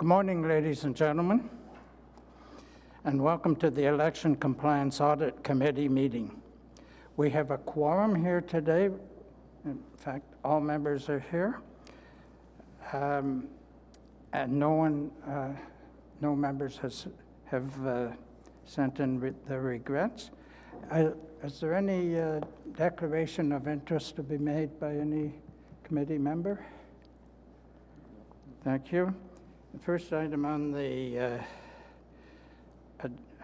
Good morning, ladies and gentlemen, and welcome to the Election Compliance Audit Committee meeting. We have a quorum here today. In fact, all members are here, and no members have sent in their regrets. Is there any declaration of interest to be made by any committee member? Thank you. The first item on the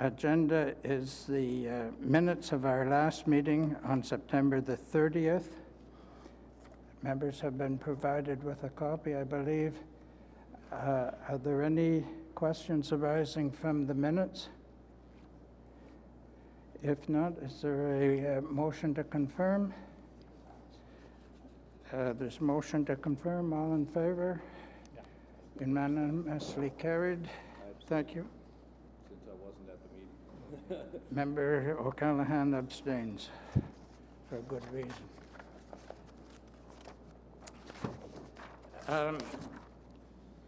agenda is the minutes of our last meeting on September the 30th. Members have been provided with a copy, I believe. Are there any questions arising from the minutes? If not, is there a motion to confirm? There's motion to confirm. All in favor? Unanimously carried. Thank you. Since I wasn't at the meeting. Member O'Callaghan abstains for good reason.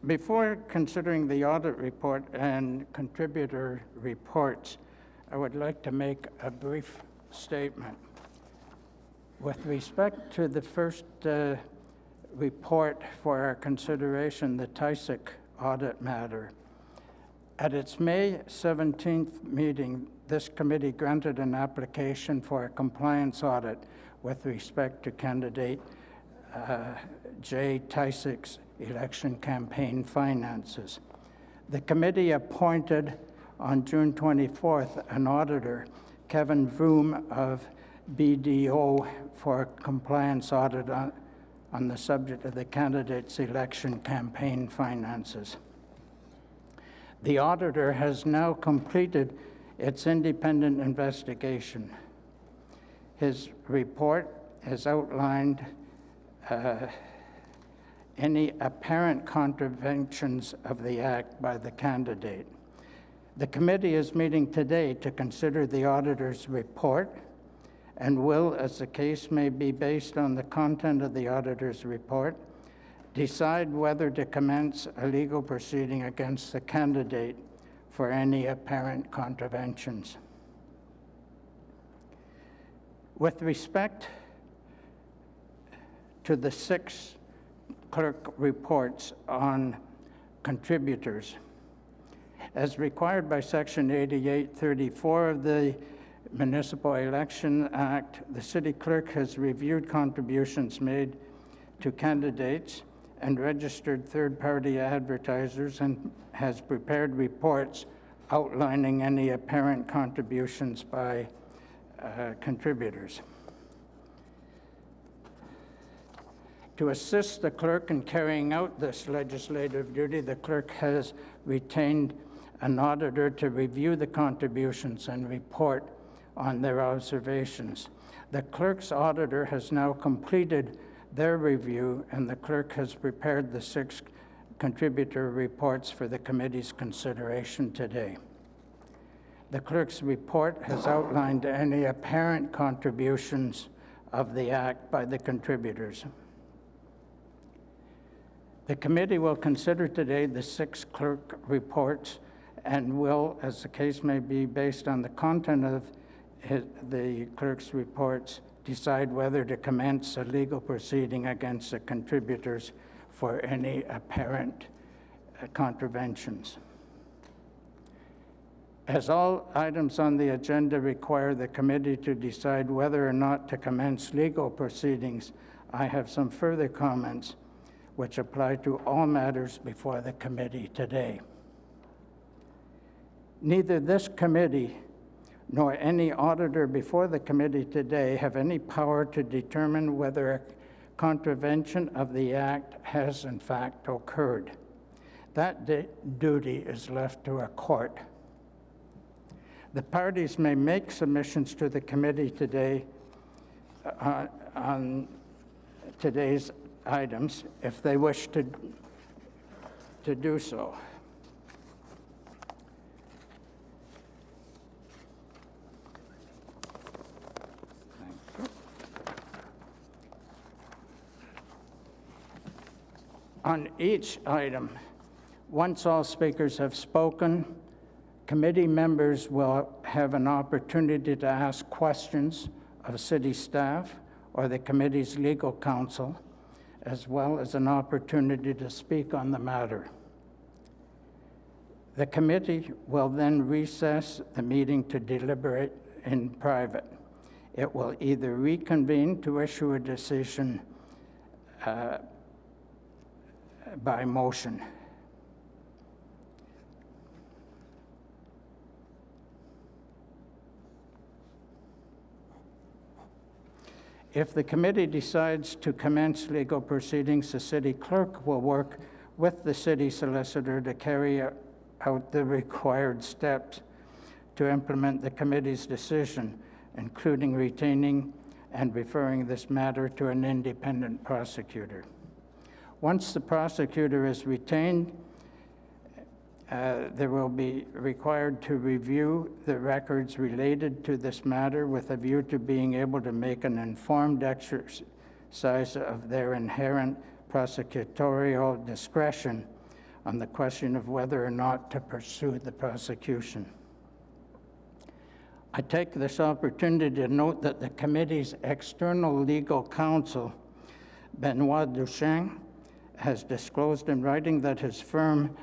Before considering the audit report and contributor reports, I would like to make a brief statement. With respect to the first report for our consideration, the TISIC audit matter. At its May 17th meeting, this committee granted an application for a compliance audit with respect to candidate J. TISIC's election campaign finances. The committee appointed on June 24th an auditor, Kevin Vroom of BDO, for a compliance audit on the subject of the candidate's election campaign finances. The auditor has now completed its independent investigation. His report has outlined any apparent contraventions of the Act by the candidate. The committee is meeting today to consider the auditor's report and will, as the case may be based on the content of the auditor's report, decide whether to commence a legal proceeding against the candidate for any apparent contraventions. With respect to the 6 clerk reports on contributors, as required by Section 8834 of the Municipal Election Act, the City Clerk has reviewed contributions made to candidates and registered third-party advertisers and has prepared reports outlining any apparent contributions by contributors. To assist the clerk in carrying out this legislative duty, the clerk has retained an auditor to review the contributions and report on their observations. The clerk's auditor has now completed their review, and the clerk has prepared the 6 contributor reports for the committee's consideration today. The clerk's report has outlined any apparent contributions of the Act by the contributors. The committee will consider today the 6 clerk reports and will, as the case may be, based on the content of the clerk's reports, decide whether to commence a legal proceeding against the contributors for any apparent contraventions. As all items on the agenda require the committee to decide whether or not to commence legal proceedings, I have some further comments which apply to all matters before the committee today. Neither this committee nor any auditor before the committee today have any power to determine whether a contravention of the Act has in fact occurred. That duty is left to a court. The parties may make submissions to the committee today on today's items if they wish to do so. On each item, Once all speakers have spoken, committee members will have an opportunity to ask questions of city staff or the committee's legal counsel, as well as an opportunity to speak on the matter. The committee will then recess the meeting to deliberate in private. It will either reconvene to issue a decision by motion. If the committee decides to commence legal proceedings, the city clerk will work with the city solicitor to carry out the required steps to implement the committee's decision, including retaining and referring this matter to an independent prosecutor. Once the prosecutor is retained, they will be required to review the records related to this matter with a view to being able to make an informed exercise of their inherent prosecutorial discretion on the question of whether or not to pursue the prosecution. I take this opportunity to note that the committee's external legal counsel, Benoit Duchesne, has disclosed in writing that his firm,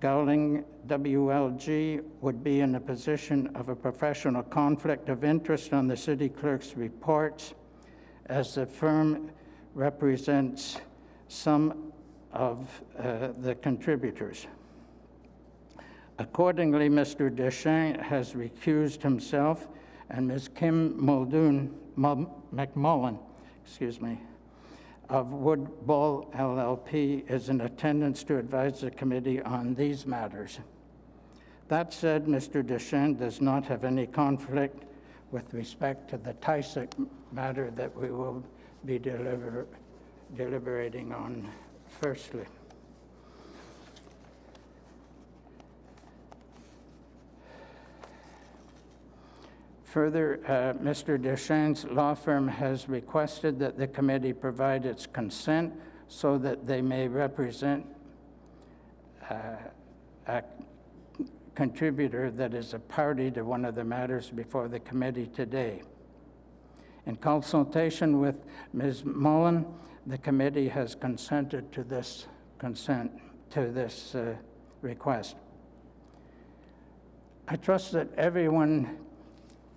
Gowling WLG, would be in a position of a professional conflict of interest on the city clerk's reports, as the firm represents some of the contributors. Accordingly, Mr. Deschamps has recused himself, and Ms. Kim McMullen, of Wood Bull LLP is in attendance to advise the committee on these matters. That said, Mr. Deschamps does not have any conflict with respect to the TISIC matter that we will be deliberating on firstly. Further, Mr. Deschamps' law firm has requested that the committee provide its consent so that they may represent a contributor that is a party to one of the matters before the committee today. In consultation with Ms. Mullen, the committee has consented to this request. I trust that everyone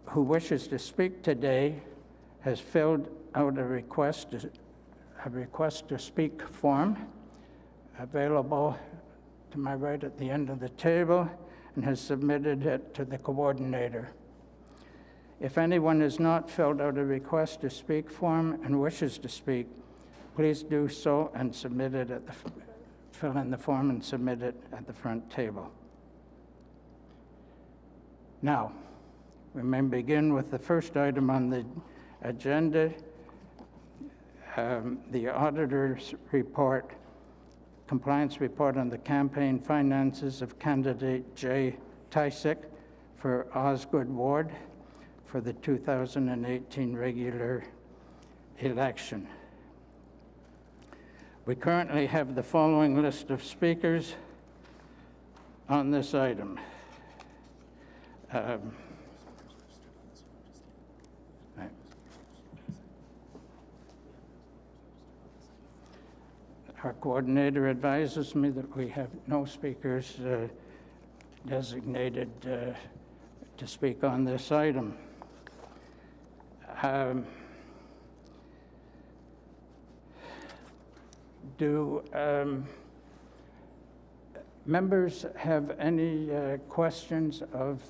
who wishes to speak today has filled out a request to speak form available to my right at the end of the table and has submitted it to the coordinator. If anyone has not filled out a request to speak form and wishes to speak, please do so and submit it fill in the form and submit it at the front table. Now, we may begin with the first item on the agenda, the auditor's report, compliance report on the campaign finances of candidate Jay Tysick for Osgood Ward for the 2018 regular election. We currently have the following list of speakers on this item. Our coordinator advises me that we have no speakers designated to speak on this item. Do members have any questions of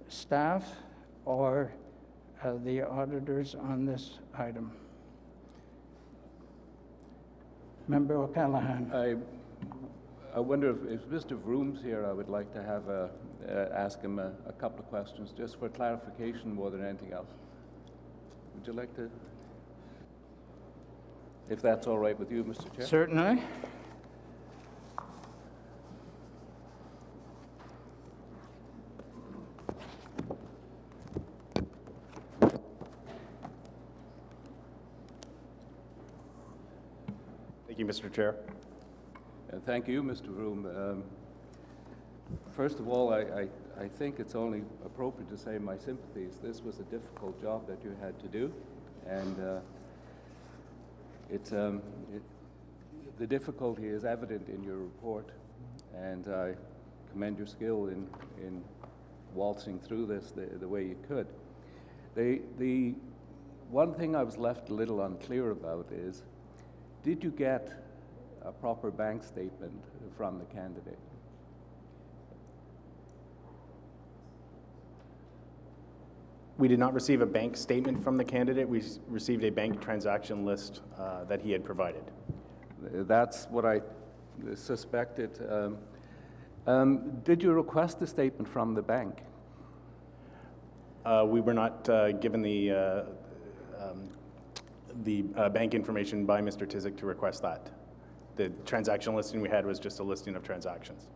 staff or the auditors on this item? Member O'Callaghan. I wonder if Mr. Vroom's here, I would like to have ask him a couple of questions, just for clarification more than anything else. Would you like to, if that's all right with you, Mr. Chair? Certainly. Thank you, Mr. Chair. Thank you, Mr. Vroom. First of all, I think it's only appropriate to say my sympathies. This was a difficult job that you had to do, and the difficulty is evident in your report, and I commend your skill in waltzing through this the way you could. The one thing I was left a little unclear about is, did you get a proper bank statement from the candidate? We did not receive a bank statement from the candidate. We received a bank transaction list that he had provided. That's what I suspected. Did you request a statement from the bank? We were not given the bank information by Mr. Tizik to request that. The transaction listing we had was just a listing of transactions.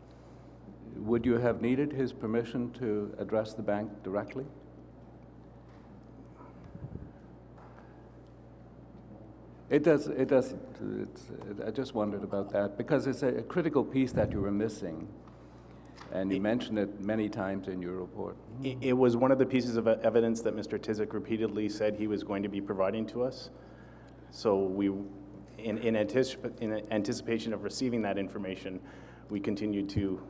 Would you have needed his permission to address the bank directly? It does. I just wondered about that, because it's a critical piece that you were missing, and you mentioned it many times in your report. It was one of the pieces of evidence that Mr. Tizik repeatedly said he was going to be providing to us. So we, in anticipation of receiving that information, we continued to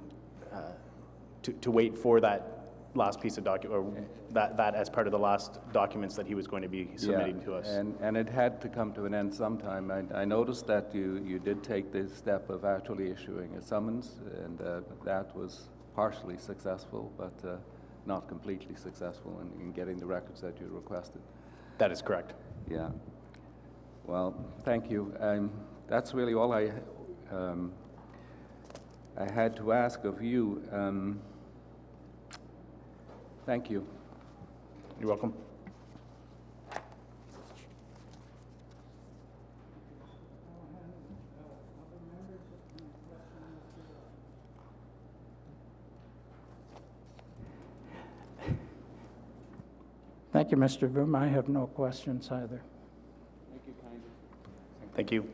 wait for that last piece of document, or that as part of the last documents that he was going to be submitting to us. And it had to come to an end sometime. I noticed that you did take the step of actually issuing a summons, and that was partially successful, but not completely successful in getting the records that you requested. That is correct. Yeah. Well, thank you. That's really all I had to ask of you. Thank you. You're welcome. Thank you, Mr. Vroom. I have no questions either. Thank you kindly. Thank you.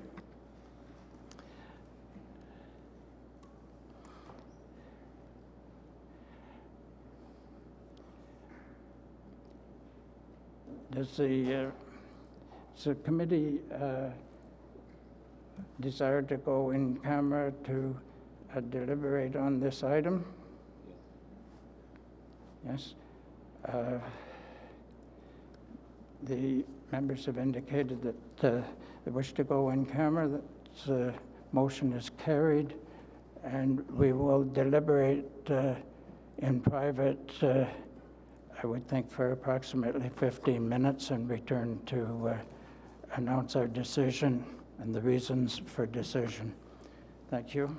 Does the committee desire to go in camera to deliberate on this item? Yes. The members have indicated that they wish to go in camera. That motion is carried, and we will deliberate in private, I would think, for approximately 15 minutes, and return to announce our decision and the reasons for decision. Thank you.